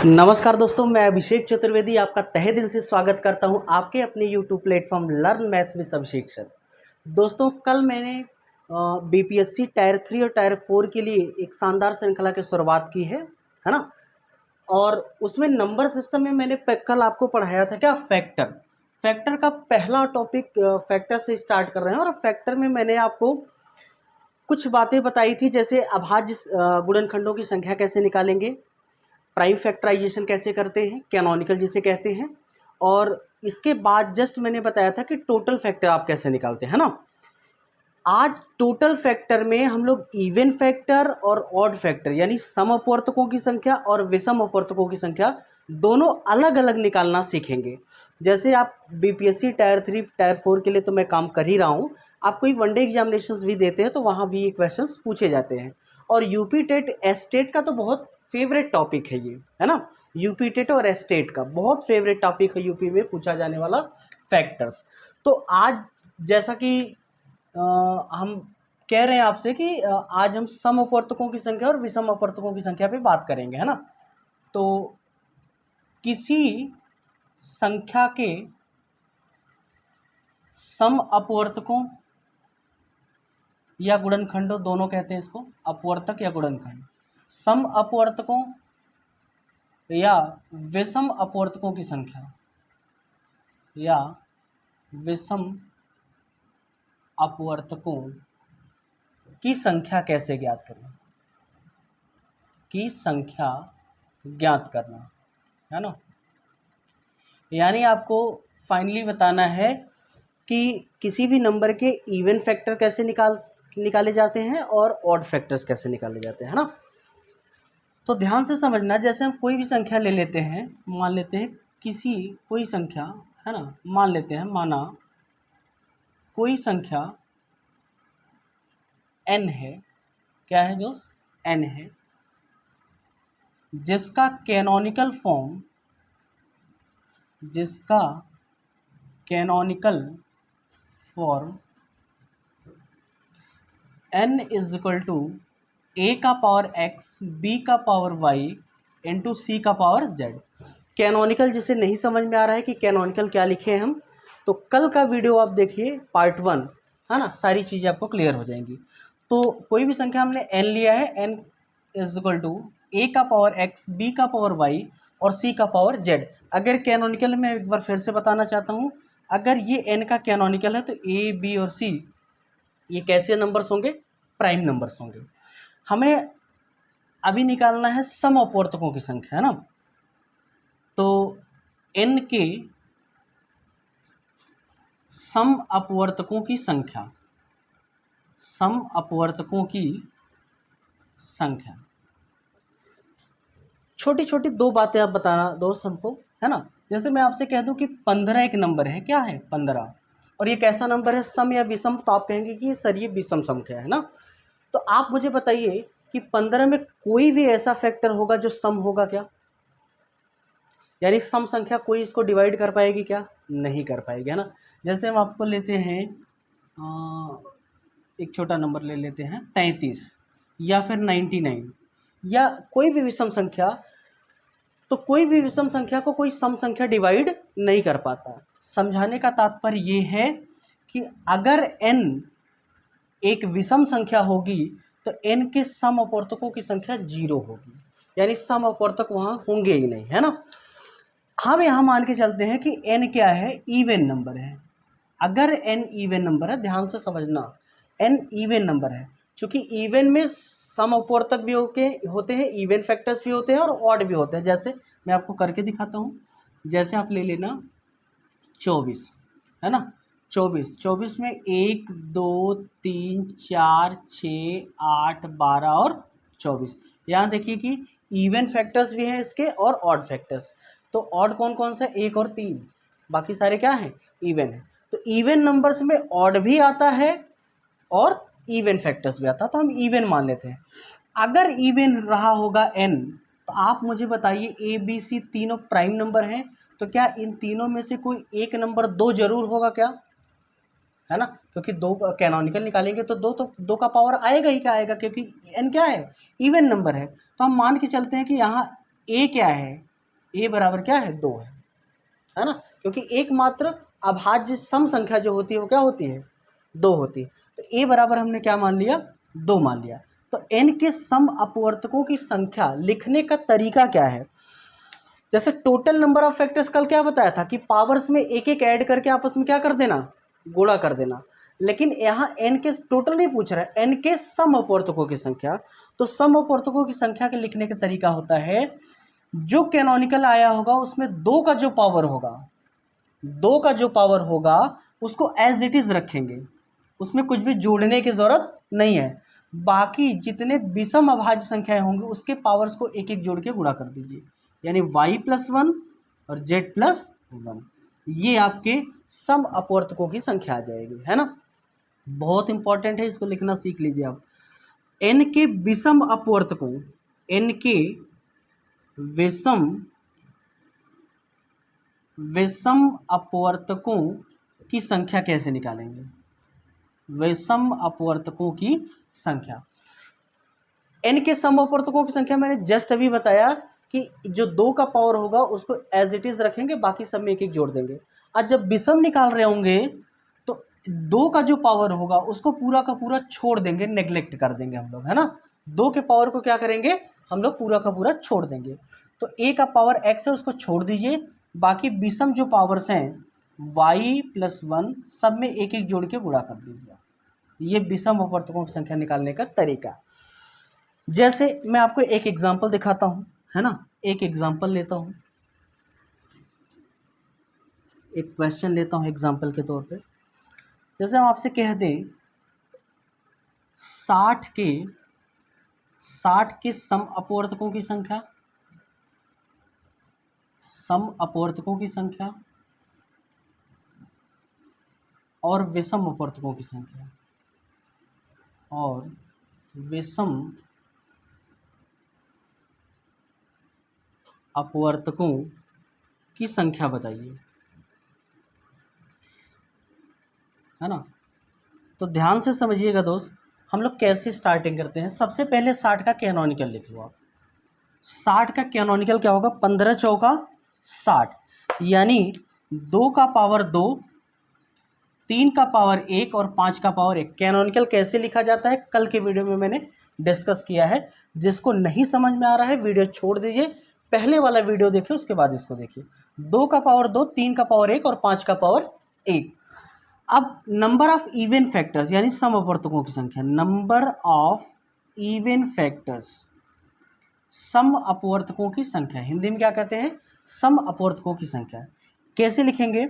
नमस्कार दोस्तों, मैं अभिषेक चतुर्वेदी आपका तहे दिल से स्वागत करता हूं आपके अपने YouTube platform learn maths with Abhishek sir. दोस्तों, कल मैंने बीपीएससी टायर 3 और टायर 4 के लिए एक शानदार श्रृंखला की शुरुआत की है ना। और उसमें नंबर सिस्टम में मैंने कल आपको पढ़ाया था क्या, फैक्टर का पहला टॉपिक फैक्टर से स्टार्ट कर रहे हैं। और फैक्टर में मैंने आपको कुछ बातें बताई थी, जैसे अभाज्य गुणनखंडों की संख्या कैसे निकालेंगे, प्राइम फैक्टराइजेशन कैसे करते हैं, कैनोनिकल जिसे कहते हैं, और इसके बाद जस्ट मैंने बताया था कि टोटल फैक्टर आप कैसे निकालते हैं ना। आज टोटल फैक्टर में हम लोग इवन फैक्टर और ऑड फैक्टर यानी सम अपवर्तकों की संख्या और विषम अपवर्तकों की संख्या दोनों अलग अलग निकालना सीखेंगे। जैसे आप बीपीएससी टायर 3 टायर 4 के लिए तो मैं काम कर ही रहा हूँ, आप कोई वनडे एग्जामिनेशंस भी देते हैं तो वहाँ भी ये क्वेश्चंस पूछे जाते हैं। और यूपी टेट एस्टेट का तो बहुत फेवरेट टॉपिक है ये, है ना। यूपी टेट और एस्टेट का बहुत फेवरेट टॉपिक है यूपी में पूछा जाने वाला फैक्टर्स। तो आज जैसा कि हम कह रहे हैं आपसे कि आज हम सम अपवर्तकों की संख्या और विषम अपवर्तकों की संख्या पे बात करेंगे, है ना। तो किसी संख्या के सम अपवर्तकों या गुणनखंडों, दोनों कहते हैं इसको, अपवर्तक या गुणनखंड, सम अपवर्तकों या विषम अपवर्तकों की संख्या या विषम अपवर्तकों की संख्या कैसे ज्ञात करें, की संख्या ज्ञात करना, है ना। यानी आपको फाइनली बताना है कि किसी भी नंबर के इवन फैक्टर कैसे निकाले जाते हैं और ऑड फैक्टर्स कैसे निकाले जाते हैं, है ना। तो ध्यान से समझना, जैसे हम कोई भी संख्या ले लेते हैं, मान लेते हैं कोई संख्या, है ना, मान लेते हैं, माना कोई संख्या n है, क्या है दोस्त, n है, जिसका canonical form n is equal to a का पावर x, b का पावर y इंटू c का पावर z। कैनोनिकल जिसे नहीं समझ में आ रहा है कि कैनोनिकल क्या लिखे हैं हम, तो कल का वीडियो आप देखिए, पार्ट 1, है ना, सारी चीज़ें आपको क्लियर हो जाएंगी। तो कोई भी संख्या हमने n लिया है, n is equal to a का पावर x, b का पावर y और c का पावर z। अगर कैनोनिकल में एक बार फिर से बताना चाहता हूँ, अगर ये n का कैनोनिकल है तो a, b और c ये कैसे नंबर्स होंगे, प्राइम नंबर्स होंगे। हमें अभी निकालना है सम अपवर्तकों की संख्या, है ना। तो n के सम अपवर्तकों की संख्या, छोटी छोटी दो बातें आप बताना दोस्त हमको, है ना। जैसे मैं आपसे कह दूं कि 15 एक नंबर है, क्या है 15, और ये कैसा नंबर है, सम या विषम, तो आप कहेंगे कि सर ये विषम संख्या है ना। तो आप मुझे बताइए कि 15 में कोई भी ऐसा फैक्टर होगा जो सम होगा क्या, यानी सम संख्या कोई इसको डिवाइड कर पाएगी क्या, नहीं कर पाएगी, है ना। जैसे हम आपको लेते हैं एक छोटा नंबर ले लेते हैं 33 या फिर 99 या कोई भी विषम संख्या, तो कोई भी विषम संख्या को कोई सम संख्या डिवाइड नहीं कर पाता। समझाने का तात्पर्य ये है कि अगर n एक विषम संख्या होगी तो n के सम अपवर्तकों की संख्या 0 होगी, यानी सम अपवर्तक वहाँ होंगे ही नहीं, है ना। हम यहाँ मान के चलते हैं कि n क्या है, इवन नंबर है। अगर n इवन नंबर है, ध्यान से समझना, n इवन नंबर है, क्योंकि इवन में सम अपवर्तक भी होते हैं, इवन फैक्टर्स भी होते हैं और ऑड भी होते हैं। जैसे मैं आपको करके दिखाता हूँ, जैसे आप ले लेना 24, है ना, 24 में 1 2 3 4 6 8 12 और 24। यहाँ देखिए कि इवन फैक्टर्स भी हैं इसके और ऑड फैक्टर्स। तो ऑड कौन कौन सा, 1 और 3, बाकी सारे क्या हैं, इवन है। तो इवन नंबर्स में ऑड भी आता है और इवन फैक्टर्स भी आता है, तो हम इवन मान लेते हैं। अगर इवन रहा होगा n, तो आप मुझे बताइए a b c तीनों प्राइम नंबर हैं, तो क्या इन तीनों में से कोई एक नंबर 2 जरूर होगा क्या, है ना, क्योंकि 2 कैनोनिकल निकालेंगे तो 2 का पावर आएगा ही, क्या आएगा, क्योंकि n क्या है, इवन नंबर है। तो हम मान के चलते हैं कि यहाँ a क्या है, ए बराबर क्या है 2 है ना, क्योंकि एकमात्र अभाज्य सम संख्या जो होती है वो क्या होती है 2 होती है। तो ए बराबर हमने क्या मान लिया 2 मान लिया। तो n के सम अपवर्तकों की संख्या लिखने का तरीका क्या है, जैसे टोटल नंबर ऑफ फैक्टर्स कल क्या बताया था कि पावर्स में एक एक ऐड करके आपस में क्या कर देना, गुणा कर देना। लेकिन यहाँ n के टोटल नहीं पूछ रहा है, n के सम अपवर्तकों की संख्या। तो सम अपवर्तकों की संख्या के लिखने का तरीका होता है, जो कैनोनिकल आया होगा उसमें 2 का जो पावर होगा, 2 का जो पावर होगा उसको एज इट इज रखेंगे, उसमें कुछ भी जोड़ने की जरूरत नहीं है। बाकी जितने विषम अभाज्य संख्याएं होंगी उसके पावर्स को एक एक जोड़ के गुणा कर दीजिए, यानी y+1 और z+1, ये आपके सम अपवर्तकों की संख्या आ जाएगी, है ना। बहुत इंपॉर्टेंट है, इसको लिखना सीख लीजिए आप। n के विषम अपवर्तकों, n के विषम अपवर्तकों की संख्या कैसे निकालेंगे, विषम अपवर्तकों की संख्या। n के सम अपवर्तकों की संख्या मैंने जस्ट अभी बताया कि जो 2 का पावर होगा उसको एज इट इज रखेंगे, बाकी सब में एक एक जोड़ देंगे। आज जब विषम निकाल रहे होंगे तो 2 का जो पावर होगा उसको पूरा का पूरा छोड़ देंगे, नेग्लेक्ट कर देंगे हम लोग, है ना। 2 के पावर को क्या करेंगे हम लोग, पूरा का पूरा छोड़ देंगे। तो a का पावर x है उसको छोड़ दीजिए, बाकी विषम जो पावर्स हैं y+1 सब में एक एक जोड़ के गुणा कर दीजिए। ये विषम अपवर्तकों की संख्या निकालने का तरीका। जैसे मैं आपको एक एग्जांपल दिखाता हूं, है ना, एक एग्जांपल लेता हूं, एक क्वेश्चन लेता हूं एग्जांपल के तौर पे। जैसे हम आपसे कह दें 60 के सम अपवर्तकों की संख्या, सम अपवर्तकों की संख्या और विषम अपवर्तकों की संख्या, और विषम अपवर्तकों की संख्या बताइए, है ना। तो ध्यान से समझिएगा दोस्त, हम लोग कैसे स्टार्टिंग करते हैं। सबसे पहले 60 का कैनोनिकल लिख लो आप। 60 का कैनोनिकल क्या होगा, 15 चौका 60, यानी 2 का पावर 2, 3 का पावर 1 और 5 का पावर 1। कैनोनिकल कैसे लिखा जाता है कल के वीडियो में मैंने डिस्कस किया है, जिसको नहीं समझ में आ रहा है वीडियो छोड़ दीजिए, पहले वाला वीडियो देखिए उसके बाद इसको देखिए। 2 का पावर 2, 3 का पावर 1 और 5 का पावर 1। अब नंबर ऑफ इवन फैक्टर्स यानी सम अपवर्तकों की संख्या, नंबर ऑफ इवन फैक्टर्स, सम अपवर्तकों की संख्या, हिंदी में क्या कहते हैं, सम अपवर्तकों की संख्या। कैसे लिखेंगे,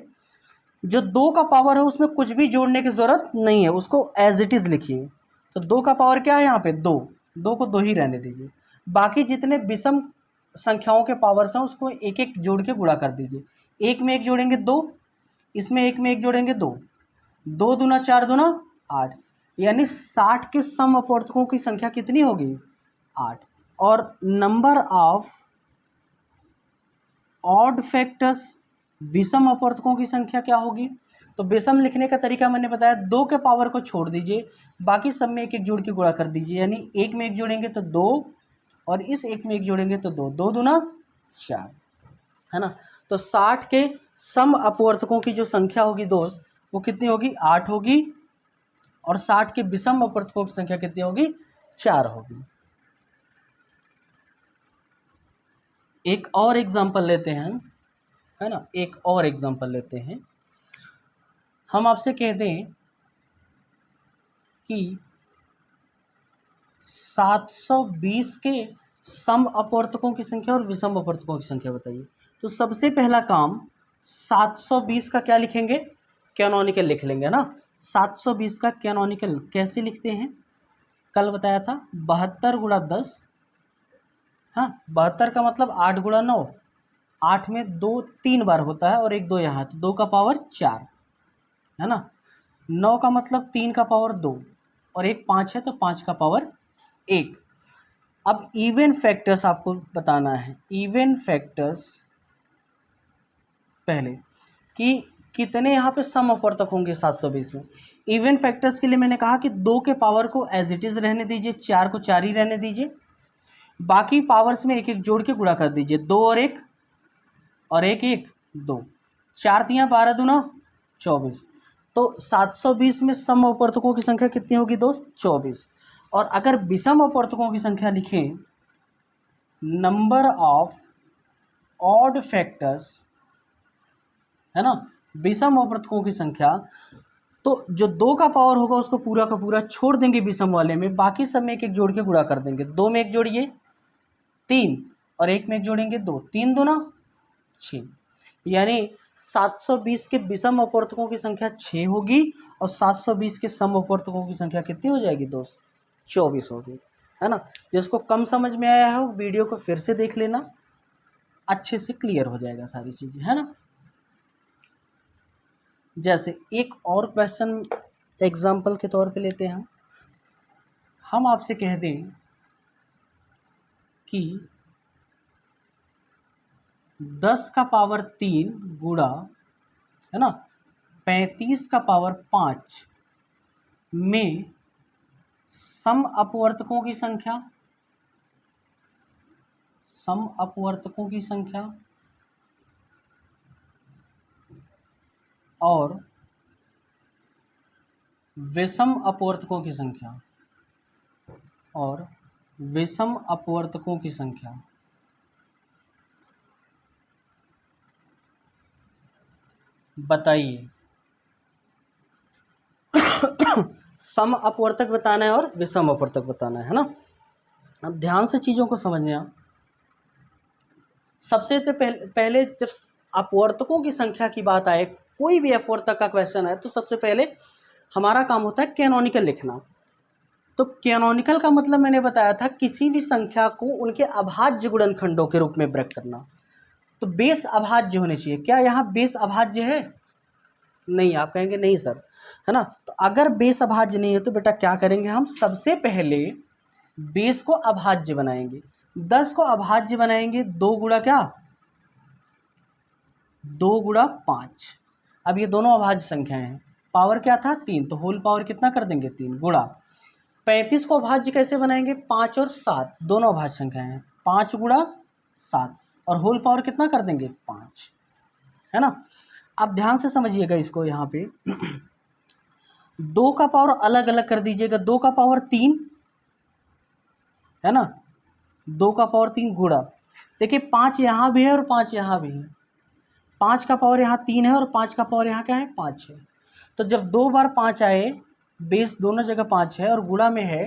जो 2 का पावर है उसमें कुछ भी जोड़ने की जरूरत नहीं है, उसको एज इट इज लिखिए। तो 2 का पावर क्या है यहाँ पे 2, 2 को 2 ही रहने दीजिए। बाकी जितने विषम संख्याओं के पावर्स हैं उसको एक एक जोड़ के गुणा कर दीजिए। एक में एक जोड़ेंगे 2, इसमें एक में एक जोड़ेंगे 2, 2 दूना 4 दूना 8, यानी 60 के सम अपवर्तकों की संख्या कितनी होगी 8। और नंबर ऑफ ऑड फैक्टर्स, विषम अपवर्तकों की संख्या क्या होगी। तो विषम लिखने का तरीका मैंने बताया, 2 के पावर को छोड़ दीजिए, बाकी सब में एक एक जोड़ के गुणा कर दीजिए, यानी एक में एक जोड़ेंगे तो 2 और इस एक में एक जोड़ेंगे तो 2, 2 दूना 4, है ना। तो 60 के सम अपवर्तकों की जो संख्या होगी दोस्त वो कितनी होगी 8 होगी, और 60 के विषम अपवर्तकों की संख्या कितनी होगी 4 होगी। एक और एग्जांपल लेते हैं, है ना, एक और एग्जांपल लेते हैं। हम आपसे कह दें कि 720 के सम अपवर्तकों की संख्या और विषम अपवर्तकों की संख्या बताइए। तो सबसे पहला काम 720 का क्या लिखेंगे, कैनोनिकल लिख लेंगे ना। 720 का कैनोनिकल कैसे लिखते हैं, कल बताया था 72 गुणा 10, हाँ 72 का मतलब 8 गुणा 9, 8 में 2 3 बार होता है और 1 2 यहाँ, तो 2 का पावर 4, है ना। 9 का मतलब 3 का पावर 2 और 1 5 है तो 5 का पावर 1। अब इवन फैक्टर्स आपको बताना है, इवन फैक्टर्स पहले कि कितने यहाँ पे सम अपवर्तक होंगे 720 में। इवन फैक्टर्स के लिए मैंने कहा कि 2 के पावर को एज इट इज रहने दीजिए, 4 को 4 ही रहने दीजिए, बाकी पावर्स में एक एक जोड़ के गुणा कर दीजिए, 2 और 1 और एक एक 2, 4 तियाँ 12 दूना 24। तो 720 में सम अपवर्तकों की संख्या कितनी होगी दोस्त? 24। और अगर विषम अपवर्तकों की संख्या लिखें, नंबर ऑफ ऑड फैक्टर्स, है ना, विषम अपवर्तकों की संख्या, तो जो 2 का पावर होगा उसको पूरा का पूरा छोड़ देंगे विषम वाले में, बाकी सब में एक एक जोड़ के गुणा कर देंगे। 2 में एक जोड़िए 3 और 1 में एक जोड़ेंगे 2, 3 दूना 6, यानी 720 के विषम अपवर्तकों की संख्या 6 होगी और 720 के सम अपवर्तकों की संख्या कितनी हो जाएगी दोस्त? 24 होगी, है ना। जिसको कम समझ में आया है वो वीडियो को फिर से देख लेना, अच्छे से क्लियर हो जाएगा सारी चीज़ें, है ना। जैसे एक और क्वेश्चन एग्जाम्पल के तौर पे लेते हैं, हम आपसे कह दें कि 10 का पावर 3 गुणा, है ना, 35 का पावर 5 में सम अपवर्तकों की संख्या, सम अपवर्तकों की संख्या और विषम अपवर्तकों की संख्या, और विषम अपवर्तकों की संख्या बताइए। सम अपवर्तक बताना है और विषम अपवर्तक बताना है ना। अब ध्यान से चीज़ों को समझने आप, सबसे पहले जब अपवर्तकों की संख्या की बात आए, कोई भी अपवर्तक का क्वेश्चन है, तो सबसे पहले हमारा काम होता है कैनोनिकल लिखना। तो कैनोनिकल का मतलब मैंने बताया था किसी भी संख्या को उनके अभाज्य गुणनखंडों के रूप में ब्रेक करना। तो बेस अभाज्य होने चाहिए। क्या यहाँ बेस अभाज्य है? नहीं। आप कहेंगे नहीं सर, है ना। तो अगर बेस अभाज्य नहीं है तो बेटा क्या करेंगे, हम सबसे पहले बेस को अभाज्य बनाएंगे। 10 को अभाज्य बनाएंगे, 2 गुणा क्या, 2 गुणा 5। अब ये दोनों अभाज्य संख्याएं हैं, पावर क्या था 3, तो होल पावर कितना कर देंगे 3 गुणा। 35 को अभाज्य कैसे बनाएंगे, 5 और 7 दोनों अभाज्य संख्याएं हैं, 5 गुणा 7 और होल पावर कितना कर देंगे 5, है ना। अब ध्यान से समझिएगा इसको, यहाँ पे 2 का पावर अलग अलग कर दीजिएगा। 2 का पावर 3, है ना, 2 का पावर 3 गुणा, देखिए 5 यहाँ भी है और 5 यहाँ भी है, 5 का पावर यहाँ 3 है और 5 का पावर यहाँ क्या है 5 है। तो जब 2 बार 5 आए, बेस दोनों जगह 5 है और गुणा में है,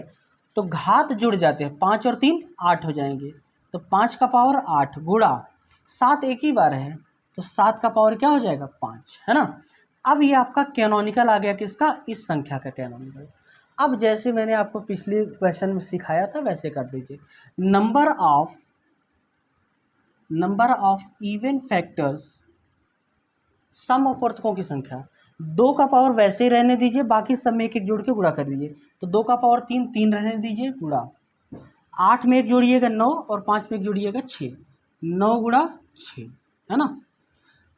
तो घात जुड़ जाते हैं, 5 और 3 8 हो जाएंगे। तो 5 का पावर 8 गुणा 7 एक ही बार है, तो 7 का पावर क्या हो जाएगा 5, है ना। अब ये आपका कैनोनिकल आ गया, किसका, इस संख्या का कैनोनिकल। अब जैसे मैंने आपको पिछले क्वेश्चन में सिखाया था वैसे कर दीजिए। नंबर ऑफ इवन फैक्टर्स, सम अपवर्तकों की संख्या, 2 का पावर वैसे ही रहने दीजिए, बाकी सब में एक एक जोड़ के गुणा कर दीजिए। तो 2 का पावर 3, 3 रहने दीजिए गुणा, 8 में एक जोड़िएगा 9 और 5 में एक जोड़िएगा 6, 9 गुणा 6, है ना।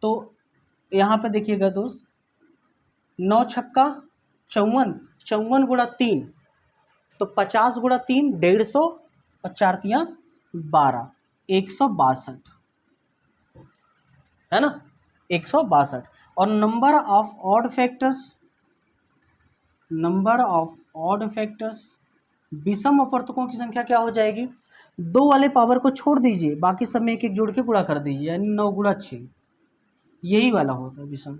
तो यहाँ पे देखिएगा दोस्त, 9 छक्का 54, 54 गुणा 3, तो 50 गुणा 3 150 और 4 तियाँ 12, 162, है ना, 162। और नंबर ऑफ ऑड फैक्टर्स, विषम अपवर्तकों की संख्या क्या हो जाएगी, 2 वाले पावर को छोड़ दीजिए, बाकी सब में एक एक जोड़ के गुणा कर दीजिए, यानी 9 गुणा 6, यही वाला होता है विषम,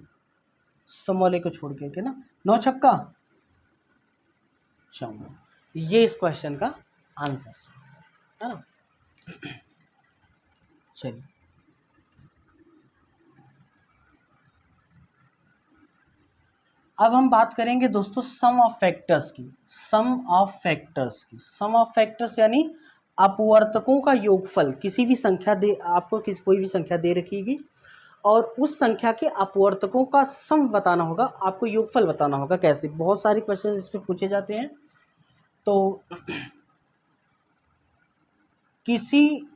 सम वाले को छोड़ के ना, 9 छक्का 54, ये इस क्वेश्चन का आंसर है ना। चलिए अब हम बात करेंगे दोस्तों सम ऑफ फैक्टर्स की। सम ऑफ फैक्टर्स यानी अपवर्तकों का योगफल। किसी भी संख्या दे, आपको कोई भी संख्या दे रखीगी और उस संख्या के अपवर्तकों का सम बताना होगा, आपको योगफल बताना होगा। कैसे, बहुत सारे क्वेश्चन इस पे पूछे जाते हैं। तो किसी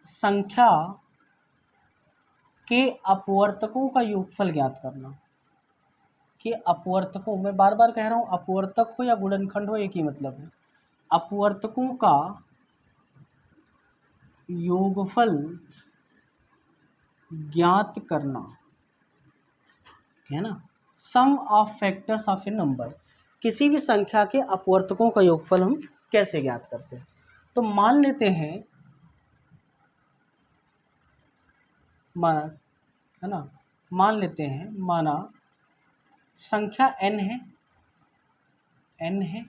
संख्या के अपवर्तकों का योगफल ज्ञात करना, कि अपवर्तकों, मैं बार बार कह रहा हूं, अपवर्तक हो या गुणनखंड हो एक ही मतलब है, अपवर्तकों का योगफल ज्ञात करना है ना, sum of factors of a number, किसी भी संख्या के अपवर्तकों का योगफल हम कैसे ज्ञात करते हैं। तो मान लेते हैं, माना है ना, मान लेते हैं, माना संख्या n है।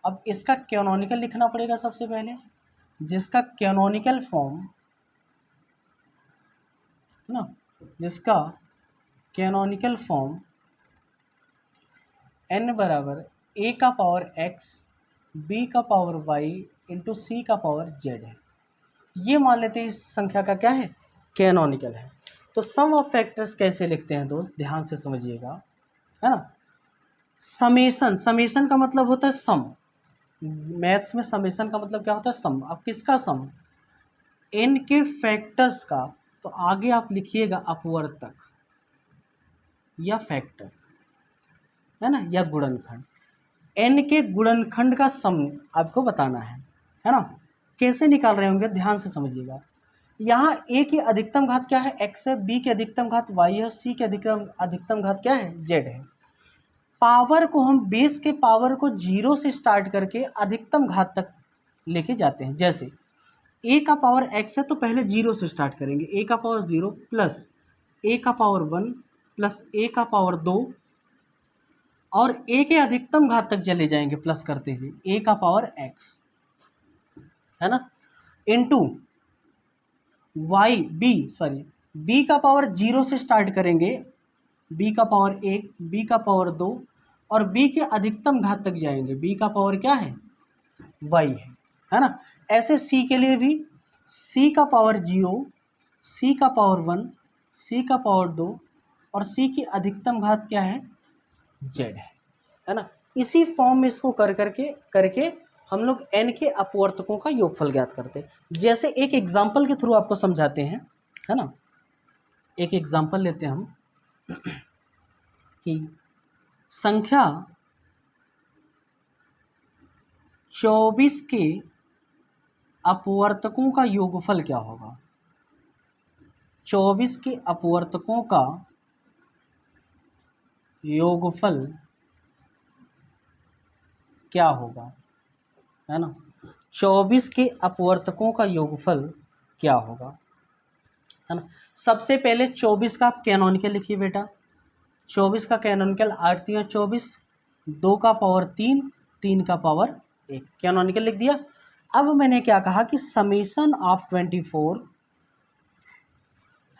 अब इसका कैनोनिकल लिखना पड़ेगा सबसे पहले, जिसका कैनोनिकल फॉर्म है ना, जिसका कैनोनिकल फॉर्म n बराबर a का पावर x, b का पावर y इंटू c का पावर z है। ये मान लेते हैं इस संख्या का क्या है, कैनोनिकल है। तो सम ऑफ फैक्टर्स कैसे लिखते हैं दोस्त, ध्यान से समझिएगा, है ना। समेशन का मतलब होता है सम, मैथ्स में समेशन का मतलब क्या होता है, सम। अब किसका सम, n के फैक्टर्स का, तो आगे आप लिखिएगा अपवर्तक या फैक्टर, है ना, या गुणनखंड। n के गुणनखंड का सम आपको बताना है ना। कैसे निकाल रहे होंगे, ध्यान से समझिएगा। यहाँ a की अधिकतम घात क्या है, x है, b की अधिकतम घात y है, c की अधिकतम घात क्या है, z है। पावर को हम बेस के पावर को 0 से स्टार्ट करके अधिकतम घात तक लेके जाते हैं। जैसे a का पावर x है तो पहले 0 से स्टार्ट करेंगे, a का पावर 0 प्लस a का पावर 1 प्लस a का पावर 2, और a के अधिकतम घात तक चले जाएंगे प्लस करते हुए a का पावर x, है ना, इनटू b का पावर 0 से स्टार्ट करेंगे, b का पावर 1, b का पावर 2, और b के अधिकतम घात तक जाएंगे, b का पावर क्या है, y है ना। ऐसे c के लिए भी, c का पावर 0, c का पावर 1, c का पावर 2, और c की अधिकतम घात क्या है, z है ना। इसी फॉर्म में इसको करके हम लोग n के अपवर्तकों का योगफल ज्ञात करते हैं। जैसे एक एग्जांपल के थ्रू आपको समझाते हैं, है ना। एक एग्जांपल लेते हैं हम कि संख्या 24 के अपवर्तकों का योगफल क्या होगा। 24 के अपवर्तकों का योगफल क्या होगा, है ना। 24 के अपवर्तकों का योगफल क्या होगा, है ना। सबसे पहले 24 का आप कैनोनिकल लिखिए बेटा। 24 का कैनोनिकल 8 3 24, 2 का पावर 3, 3 का पावर 1, कैनोनिकल लिख दिया। अब मैंने क्या कहा कि समेशन ऑफ 24,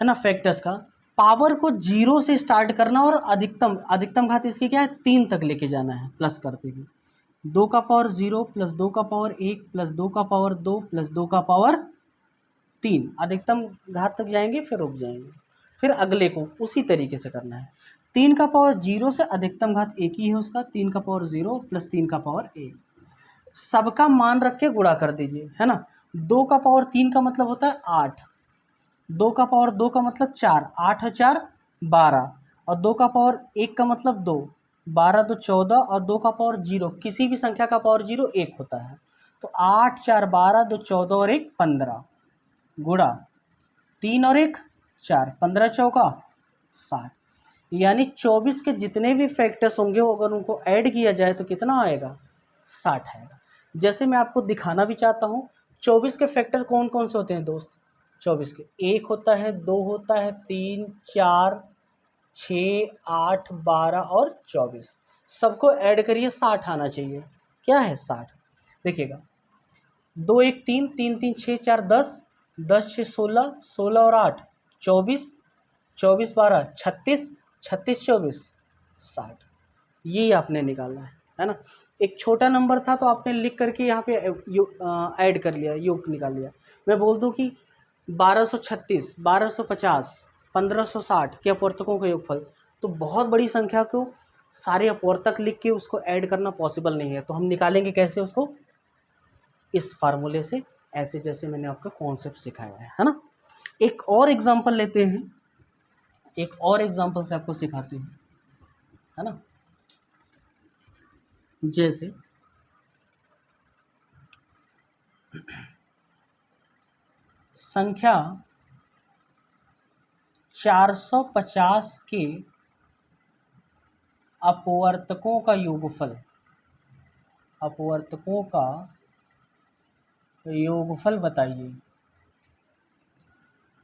है ना, फैक्टर्स का पावर को 0 से स्टार्ट करना और अधिकतम घात इसकी क्या है, 3 तक लेके जाना है प्लस करते हुए। 2 का पावर 0 प्लस 2 का पावर 1 प्लस 2 का पावर 2 प्लस 2 का पावर 3, अधिकतम घात तक जाएंगे फिर रुक जाएंगे, फिर अगले को उसी तरीके से करना है। 3 का पावर 0 से अधिकतम घात 1 ही है उसका, 3 का पावर 0 प्लस 3 का पावर 1, सबका मान रख के गुणा कर दीजिए, है ना। 2 का पावर 3 का मतलब होता है 8, 2 का पावर 2 का मतलब 4, 8 और 4 12, और 2 का पावर 1 का मतलब 2, 12 तो 14, और 2 का पावर 0, किसी भी संख्या का पावर 0 1 होता है। तो 8 4 12, 2 14 और 1 15, गुणा 3 और 1 4, 15 चौका 60, यानी 24 के जितने भी फैक्टर्स होंगे अगर उनको ऐड किया जाए तो कितना आएगा, 60 आएगा। जैसे मैं आपको दिखाना भी चाहता हूँ 24 के फैक्टर कौन कौन से होते हैं दोस्त। 24 के 1 होता है, 2 होता है, 3 4 6 8 12 और 24, सबको ऐड करिए 60 आना चाहिए। क्या है 60, देखिएगा 2 1 3 3 3 6 4 10, 10 6 16, 16 और 8 24, 24 12 36, 36 24 60, ये आपने निकालना है ना। एक छोटा नंबर था तो आपने लिख करके यहाँ पे ऐड कर लिया, योग निकाल लिया। मैं बोल दूँ कि 1236, 1250, 1560 के अपवर्तकों का योगफल, तो बहुत बड़ी संख्या को सारे अपवर्तक लिख के उसको ऐड करना पॉसिबल नहीं है। तो हम निकालेंगे कैसे उसको, इस फार्मूले से, ऐसे जैसे मैंने आपका कॉन्सेप्ट सिखाया है ना। एक और एग्जांपल लेते हैं, एक और एग्जांपल से आपको सिखाते हैं, है ना। जैसे संख्या 450 के अपवर्तकों का योगफल, अपवर्तकों का योगफल बताइए।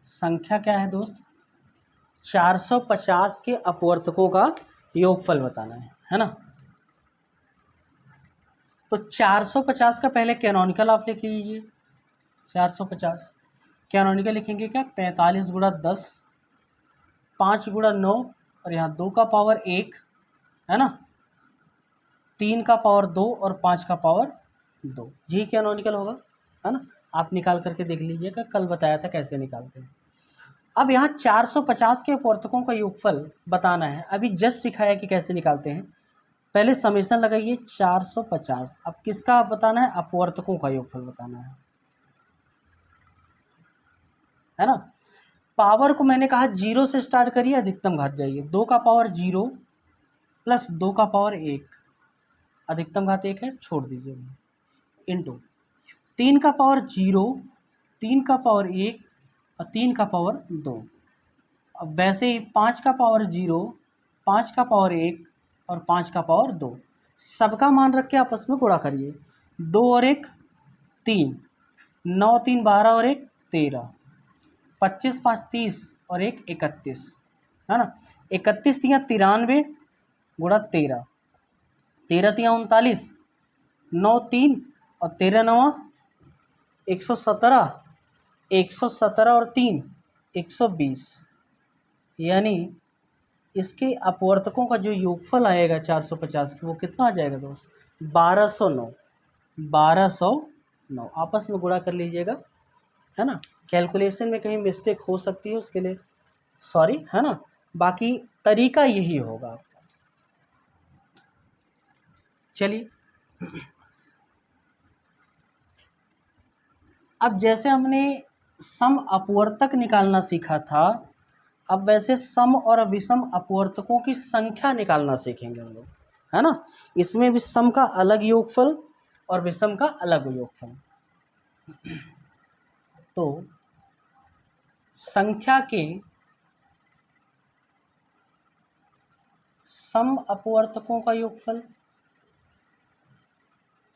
संख्या क्या है दोस्त? 450 के अपवर्तकों का योगफल बताना है ना। तो 450 का पहले कैनोनिकल आप लिख लीजिए। 450 कैनोनिकल लिखेंगे क्या? 45 गुणा 10, 5 गुणा 9 और यहाँ 2 का पावर 1 है ना, 3 का पावर 2 और 5 का पावर 2, यही कैनोनिकल होगा है ना। आप निकाल करके देख लीजिएगा, कल बताया था कैसे निकालते हैं। अब यहाँ 450 के अपवर्तकों का योगफल बताना है, अभी जस्ट सिखाया कि कैसे निकालते हैं। पहले समेशन लगाइए 450। अब किसका बताना है? अपवर्तकों का योगफल बताना है ना। पावर को मैंने कहा 0 से स्टार्ट करिए, अधिकतम घात जाइए। 2 का पावर 0 प्लस 2 का पावर 1, अधिकतम घात 1 है, छोड़ दीजिए, इंटू 3 का पावर 0, 3 का पावर 1 और 3 का पावर 2। अब वैसे ही 5 का पावर 0, 5 का पावर 1 और 5 का पावर 2, सबका मान रख के आपस में गुणा करिए। 2 और 1 3, 9 3 12 और 1 13, 25 5 30 और 1 31 है ना। 31 तियाँ 93 गुणा 13, 13 तियाँ 39, 9 3 और 13 9 117, 117 और 3 120, यानी इसके अपवर्तकों का जो योगफल आएगा 450 की, वो कितना आ जाएगा दोस्त? 1209। 1209 आपस में गुणा कर लीजिएगा है ना। कैलकुलेशन में कहीं मिस्टेक हो सकती है, उसके लिए सॉरी है ना, बाकी तरीका यही होगा। चलिए, अब जैसे हमने सम अपवर्तक निकालना सीखा था, अब वैसे सम और विषम अपवर्तकों की संख्या निकालना सीखेंगे हम लोग है ना। इसमें भी सम का अलग योगफल और विषम का अलग योगफल। तो संख्या के सम अपवर्तकों का योगफल,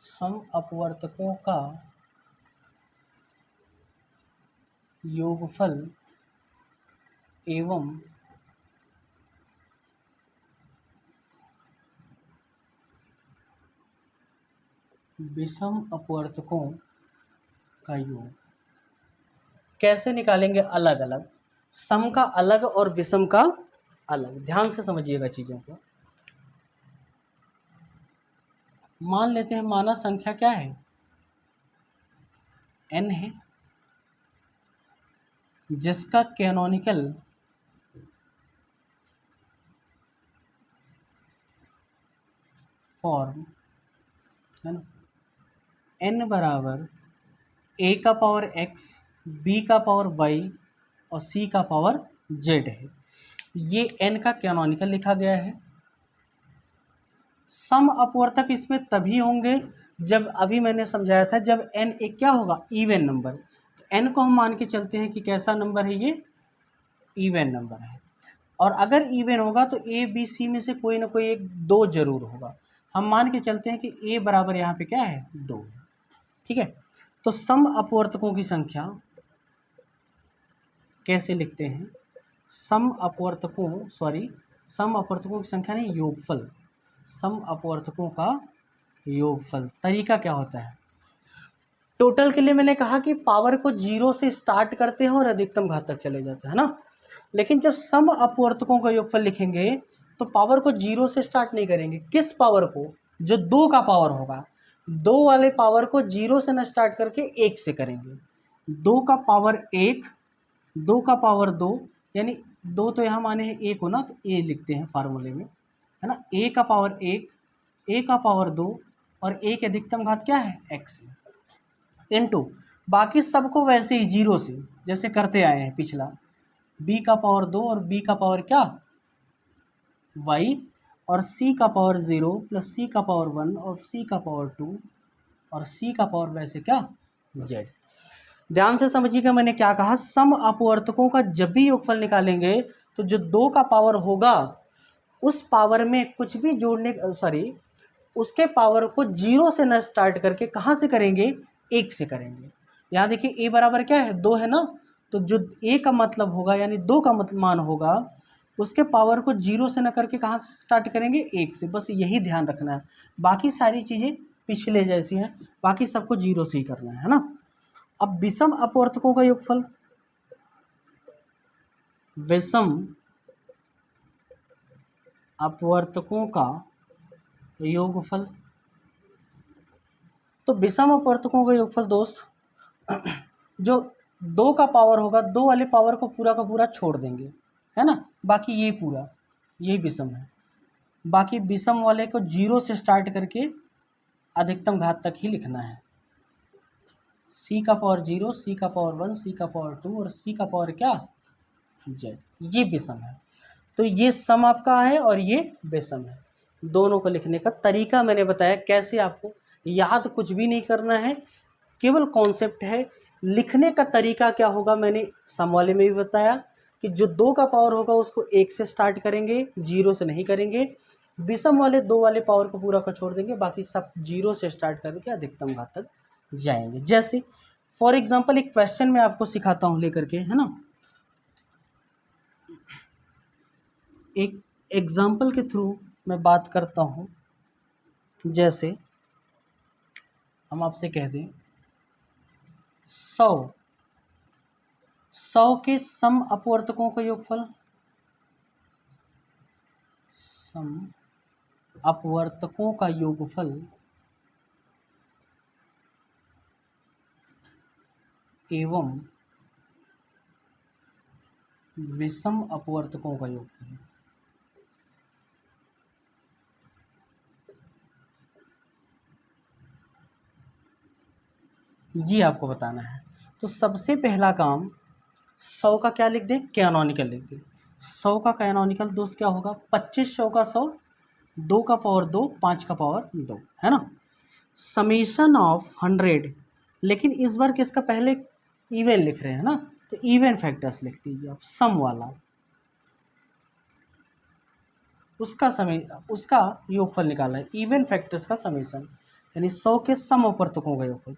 सम अपवर्तकों का योगफल एवं विषम अपवर्तकों का योग कैसे निकालेंगे? अलग अलग, सम का अलग और विषम का अलग। ध्यान से समझिएगा चीज़ों को। मान लेते हैं, माना संख्या क्या है? n है, जिसका कैनोनिकल फॉर्म है ना, n बराबर a का पावर x, b का पावर y और c का पावर z है। ये n का कैनोनिकल लिखा गया है। सम अपवर्तक इसमें तभी होंगे जब, अभी मैंने समझाया था, जब n एक क्या होगा? Even number. तो n को हम मान के चलते हैं कि कैसा नंबर है? ये इवन नंबर है। और अगर इवन होगा तो a b c में से कोई ना कोई एक 2 जरूर होगा। हम मान के चलते हैं कि a बराबर यहाँ पे क्या है? 2 है। ठीक है, तो सम अपवर्तकों की संख्या कैसे लिखते हैं? सम अपवर्तकों की संख्या नहीं, योगफल। सम अपवर्तकों का योगफल तरीका क्या होता है? टोटल के लिए मैंने कहा कि पावर को 0 से स्टार्ट करते हैं और अधिकतम घात तक चले जाते हैं ना। लेकिन जब सम अपवर्तकों का योगफल लिखेंगे तो पावर को 0 से स्टार्ट नहीं करेंगे। किस पावर को? जो 2 का पावर होगा, 2 वाले पावर को 0 से न स्टार्ट करके 1 से करेंगे। 2 का पावर 1, 2 का पावर 2, यानी 2 तो यहाँ माने हैं 1 हो ना, तो a लिखते हैं फार्मूले में है ना। a का पावर 1, a का पावर 2 और a के अधिकतम घात क्या है? x है, इनटू बाकी सबको वैसे ही 0 से जैसे करते आए हैं पिछला, b का पावर 2 और b का पावर क्या? y और c का पावर 0 प्लस c का पावर 1 और c का पावर 2 और c का पावर वैसे क्या? z। ध्यान से समझिएगा मैंने क्या कहा, सम अपवर्तकों का जब भी योगफल निकालेंगे तो जो 2 का पावर होगा उस पावर में कुछ भी जोड़ने, सॉरी, उसके पावर को 0 से न स्टार्ट करके कहाँ से करेंगे, 1 से करेंगे। यहाँ देखिए a बराबर क्या है, 2 है ना, तो जो a का मतलब होगा यानी 2 का मान होगा उसके पावर को 0 से न करके कहाँ से स्टार्ट करेंगे, 1 से। बस यही ध्यान रखना है, बाकी सारी चीज़ें पिछले जैसी हैं, बाकी सबको 0 से ही करना है ना। अब विषम अपवर्तकों का योगफल, विषम अपवर्तकों का योगफल, तो विषम अपवर्तकों का योगफल दोस्त जो 2 का पावर होगा 2 वाले पावर को पूरा का पूरा छोड़ देंगे, है ना, बाकी ये पूरा यही विषम है। बाकी विषम वाले को 0 से स्टार्ट करके अधिकतम घात तक ही लिखना है, c का पावर 0, c का पावर 1, c का पावर 2 और c का पावर क्या, z, ये विषम है। तो ये सम आपका है और ये विषम है। दोनों को लिखने का तरीका मैंने बताया, कैसे आपको याद कुछ भी नहीं करना है, केवल कॉन्सेप्ट है। लिखने का तरीका क्या होगा मैंने सम वाले में भी बताया कि जो 2 का पावर होगा उसको 1 से स्टार्ट करेंगे, 0 से नहीं करेंगे। विषम वाले 2 वाले पावर को पूरा का छोड़ देंगे, बाकी सब 0 से स्टार्ट करके अधिकतम घात तक जाएंगे। जैसे फॉर एग्जांपल एक क्वेश्चन मैं आपको सिखाता हूँ लेकर के, है ना, एक एग्जाम्पल के थ्रू मैं बात करता हूँ। जैसे हम आपसे कह दें 100 के सम अपवर्तकों का योगफल, सम अपवर्तकों का योगफल एवं विषम अपवर्तकों का योगफल, ये आपको बताना है। तो सबसे पहला काम 100 का क्या लिख दें, कैनोनिकल लिख दें। 100 का कैनोनिकल दोस्त क्या होगा, 2500 का 100, 2 का पावर 2, 5 का पावर 2, है ना। समीशन ऑफ 100, लेकिन इस बार किसका, पहले इवन लिख रहे हैं ना, तो इवन फैक्टर्स लिख दीजिए आप, सम वाला, उसका योगफल निकालना है, इवन फैक्टर्स का समीशन, यानी 100 के सम अपवर्तकों का योगफल।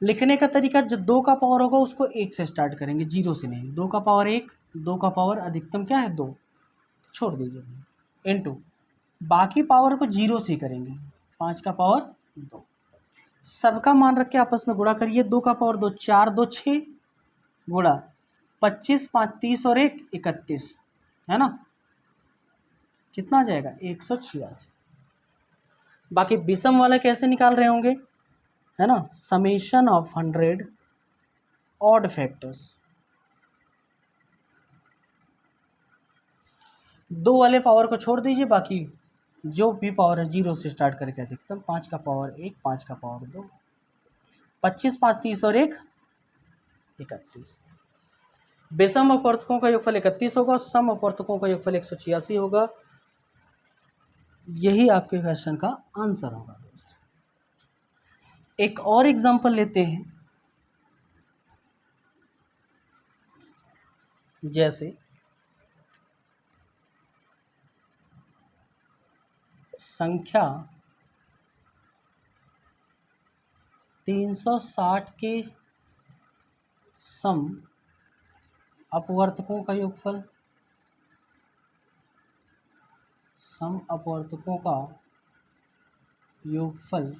लिखने का तरीका, जो 2 का पावर होगा उसको 1 से स्टार्ट करेंगे, 0 से नहीं। 2 का पावर 1, 2 का पावर अधिकतम क्या है 2, छोड़ दीजिए, इनटू बाकी पावर को 0 से करेंगे, 5 का पावर 2, सबका मान रख के आपस में गुणा करिए। 2 का पावर 2, 4 2 6 गुणा 25, 5 30 और 1 31, है ना, कितना आ जाएगा 186। बाकी विषम वाला कैसे निकाल रहे होंगे, है ना, समेशन ऑफ 100 ऑड फैक्टर्स, 2 वाले पावर को छोड़ दीजिए, बाकी जो भी पावर है 0 से स्टार्ट करके अधिकतम, 5 का पावर 1, 5 का पावर 2, 25 5 30 और 1 31। विषम अपवर्तकों का योगफल 31 होगा, सम अपवर्तकों का योगफल 186 होगा। यही आपके क्वेश्चन का आंसर होगा दोस्त। एक और एग्जांपल लेते हैं, जैसे संख्या 360 के सम अपवर्तकों का योगफल, सम अपवर्तकों का योगफल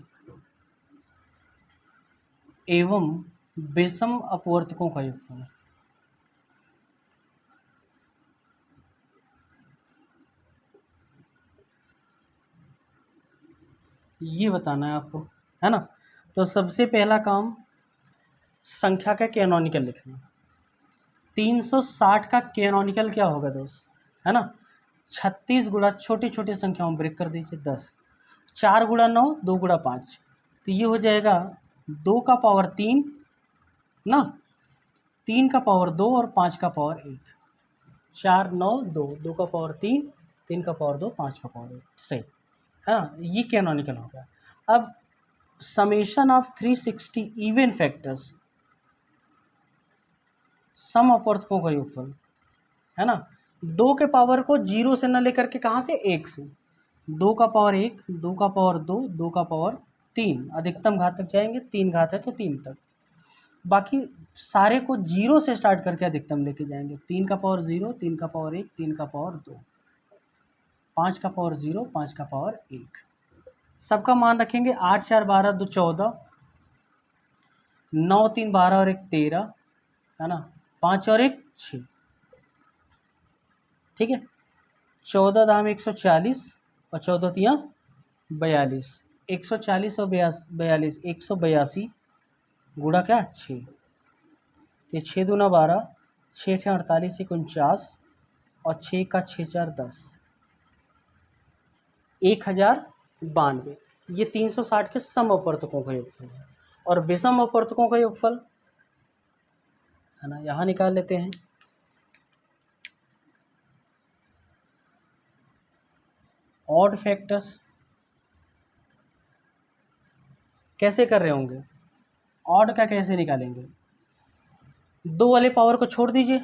एवं विषम अपवर्तकों का योगफल, ये बताना है आपको, है ना। तो सबसे पहला काम संख्या का कैनोनिकल लिखना। 360 का कैनोनिकल क्या होगा दोस्त, है ना, 36 गुणा छोटी छोटी संख्याओं में ब्रेक कर दीजिए 10, 4 गुणा 9, 2 गुणा 5, तो ये हो जाएगा 2 का पावर 3 ना, 3 का पावर 2 और 5 का पावर 1, 4 9 2, 2 का पावर 3, 3 का पावर 2, 5 का पावर 1, सही है ना, ये कैनोनिकल हो गया। अब समेशन ऑफ 360 इवन फैक्टर्स, सम अपवर्तकों का योगफल, है ना। 2 के पावर को 0 से न लेकर के कहाँ से, 1 से। 2 का पावर 1, 2 का पावर 2, 2 का पावर 3, अधिकतम घात तक जाएंगे, 3 घात है तो 3 तक। बाकी सारे को 0 से स्टार्ट करके अधिकतम लेके जाएंगे। 3 का पावर 0, 3 का पावर 1, 3 का पावर 2, 5 का पावर 0, 5 का पावर 1। सबका मान रखेंगे। 8 4 12 2 14, 9 3 12 और 1 13, है ना। 5 और 1 6, ठीक है। 14 दाम 140 और 14 तियाँ 42, 140 और 42 182 गुणा क्या 6, तो 6 दूना 12, 6 × 48 49 और 6 का 6 4 10, 1092। ये 360 के सम अपवर्तकों का योगफल है। और विषम अपवर्तकों का योगफल, है ना, यहाँ निकाल लेते हैं। ऑड फैक्टर्स कैसे कर रहे होंगे, ऑड का कैसे निकालेंगे। 2 वाले पावर को छोड़ दीजिए,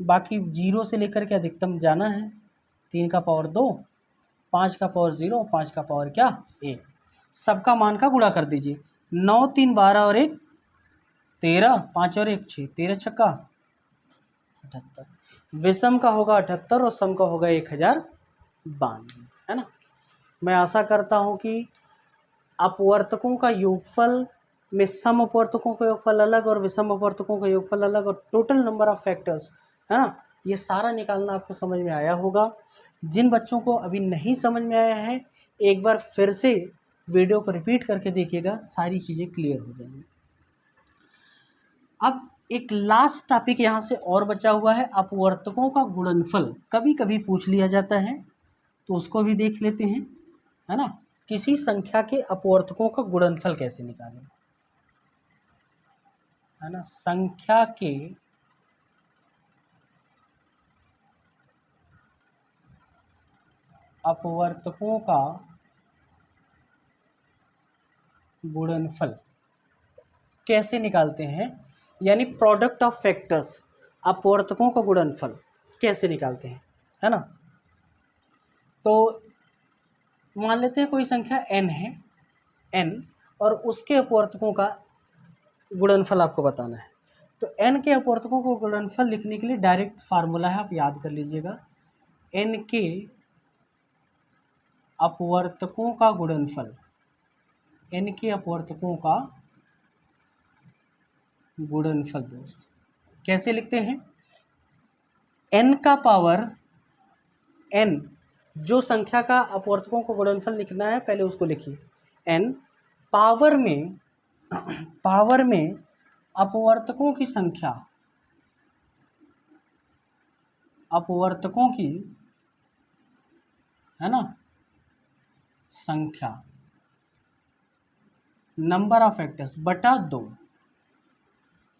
बाकी 0 से लेकर के अधिकतम जाना है। 3 का पावर 2, 5 का पावर 0, 5 का पावर क्या 1। सबका मान का गुणा कर दीजिए। 9 3 12 और 1 13, 5 और 1 6, 13 छक्का 78। विषम का होगा 78 और सम का होगा 1092, है ना। मैं आशा करता हूँ कि अपवर्तकों का योगफल में सम अपवर्तकों का योगफल अलग और विषम अपवर्तकों का योगफल अलग और टोटल नंबर ऑफ फैक्टर्स, है ना, ये सारा निकालना आपको समझ में आया होगा। जिन बच्चों को अभी नहीं समझ में आया है, एक बार फिर से वीडियो को रिपीट करके देखिएगा, सारी चीज़ें क्लियर हो जाएंगी। अब एक लास्ट टॉपिक यहाँ से और बचा हुआ है, अपवर्तकों का गुणनफल। कभी कभी पूछ लिया जाता है, तो उसको भी देख लेते हैं, है ना। किसी संख्या के अपवर्तकों का गुणनफल कैसे निकालें, है ना। संख्या के अपवर्तकों का गुणनफल कैसे निकालते हैं, यानी प्रोडक्ट ऑफ फैक्टर्स, अपवर्तकों का गुणनफल कैसे निकालते हैं, है ना। तो मान लेते हैं कोई संख्या n है, n, और उसके अपवर्तकों का गुणनफल आपको बताना है। तो n के अपवर्तकों को गुणनफल लिखने के लिए डायरेक्ट फार्मूला है, आप याद कर लीजिएगा। n के अपवर्तकों का गुणनफल, n के अपवर्तकों का गुणनफल दोस्त कैसे लिखते हैं। n का पावर n, जो संख्या का अपवर्तकों को गुणनफल लिखना है पहले उसको लिखिए। n पावर में अपवर्तकों की संख्या, अपवर्तकों की, है ना, संख्या, नंबर ऑफ फैक्टर्स बटा 2,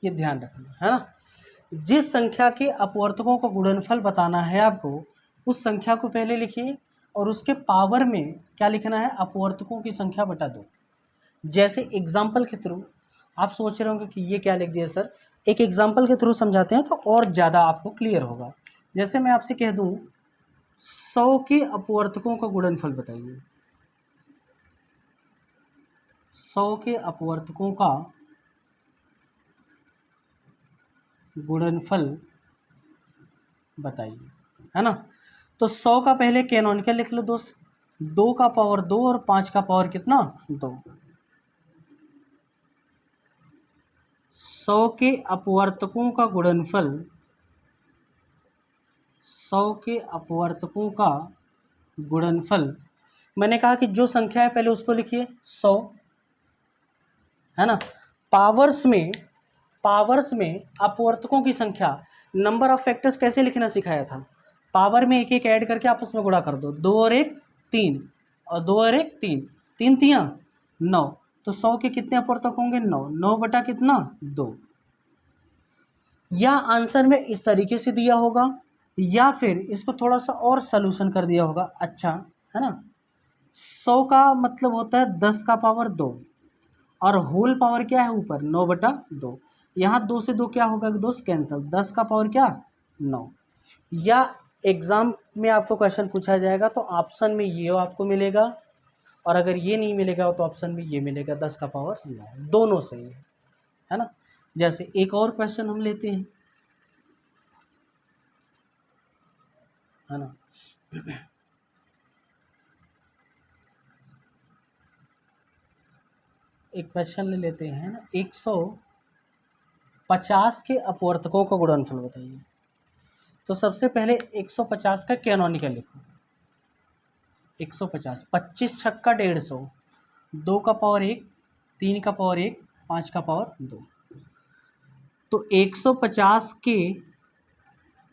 ये ध्यान रखना, है ना। जिस संख्या के अपवर्तकों का गुणनफल बताना है आपको, उस संख्या को पहले लिखिए और उसके पावर में क्या लिखना है, अपवर्तकों की संख्या बटा 2। जैसे एग्जाम्पल के थ्रू आप सोच रहे होंगे कि ये क्या लिख दिया सर, एक एग्जाम्पल के थ्रू समझाते हैं तो और ज़्यादा आपको क्लियर होगा। जैसे मैं आपसे कह दूं 100 के अपवर्तकों का गुणनफल बताइए, 100 के अपवर्तकों का गुणनफल बताइए, है ना। तो 100 का पहले कैनोनिकल लिख लो दोस्त, 2 का पावर 2 और 5 का पावर कितना 2। 100 के अपवर्तकों का गुणनफल, 100 के अपवर्तकों का गुणनफल, मैंने कहा कि जो संख्या है पहले उसको लिखिए 100, है ना। पावर्स में अपवर्तकों की संख्या, नंबर ऑफ फैक्टर्स कैसे लिखना सिखाया था, पावर में एक एक ऐड करके आपस में गुणा कर दो, 2 और 1 3 और 2 और 1 3, 3 तियाँ 9, तो 100 के कितने अपवर्तक होंगे 9, 9 बटा कितना 2। या आंसर में इस तरीके से दिया होगा या फिर इसको थोड़ा सा और सॉल्यूशन कर दिया होगा, अच्छा, है ना। 100 का मतलब होता है 10 का पावर 2 और होल पावर क्या है ऊपर 9 बटा 2, यहाँ 2 से 2 क्या होगा दोस्त, कैंसिल, 10 का पावर क्या 9। या एग्ज़ाम में आपको क्वेश्चन पूछा जाएगा तो ऑप्शन में ये आपको मिलेगा, और अगर ये नहीं मिलेगा तो ऑप्शन में ये मिलेगा 10 का पावर 9, दोनों सही है ना। जैसे एक और क्वेश्चन हम लेते हैं, है ना। एक क्वेश्चन ले लेते हैं ना, 150 के अपवर्तकों का गुणनफल बताइए। तो सबसे पहले 150 का कैनोनिकल लिखो। 150, 25 छक्का 150, 2 का पावर 1, 3 का पावर 1, 5 का पावर 2। तो 150 के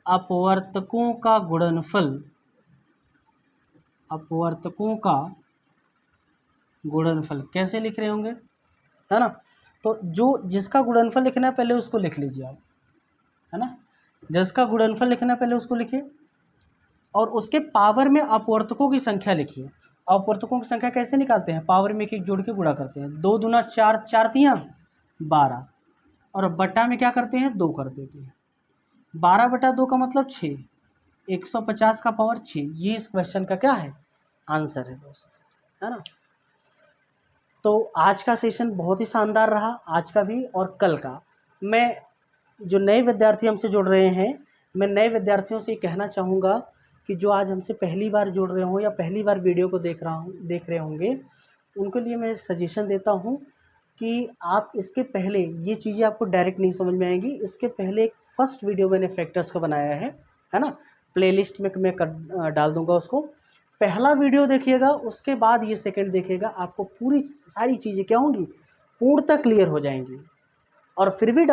अपवर्तकों का गुणनफल, अपवर्तकों का गुणनफल कैसे लिख रहे होंगे, है ना। तो जो जिसका गुणनफल लिखना है पहले उसको लिख लीजिए आप, है ना। जिसका गुणनफल लिखना है पहले उसको लिखिए, और उसके पावर में अपवर्तकों की संख्या लिखिए। अपवर्तकों की संख्या कैसे निकालते हैं, पावर में एक जोड़ के गुणा करते हैं, 2 दूना 4, 4 तियां 12, और बट्टा में क्या करते हैं 2 कर देते हैं। 12 बटा 2 का मतलब 6, 150 का पावर 6, ये इस क्वेश्चन का क्या है, आंसर है दोस्त, है ना। तो आज का सेशन बहुत ही शानदार रहा, आज का भी और कल का। मैं जो नए विद्यार्थी हमसे जुड़ रहे हैं, मैं नए विद्यार्थियों से कहना चाहूँगा कि जो आज हमसे पहली बार जुड़ रहे हों या पहली बार वीडियो को देख रहे होंगे, उनके लिए मैं सजेशन देता हूँ कि आप इसके पहले ये चीज़ें आपको डायरेक्ट नहीं समझ में आएंगी। इसके पहले एक फर्स्ट वीडियो मैंने फैक्टर्स का बनाया है ना, प्लेलिस्ट में मैं डाल दूँगा उसको। पहला वीडियो देखिएगा, उसके बाद ये सेकंड देखिएगा, आपको पूरी सारी चीज़ें क्या होंगी, पूर्णतः क्लियर हो जाएंगी। और फिर भी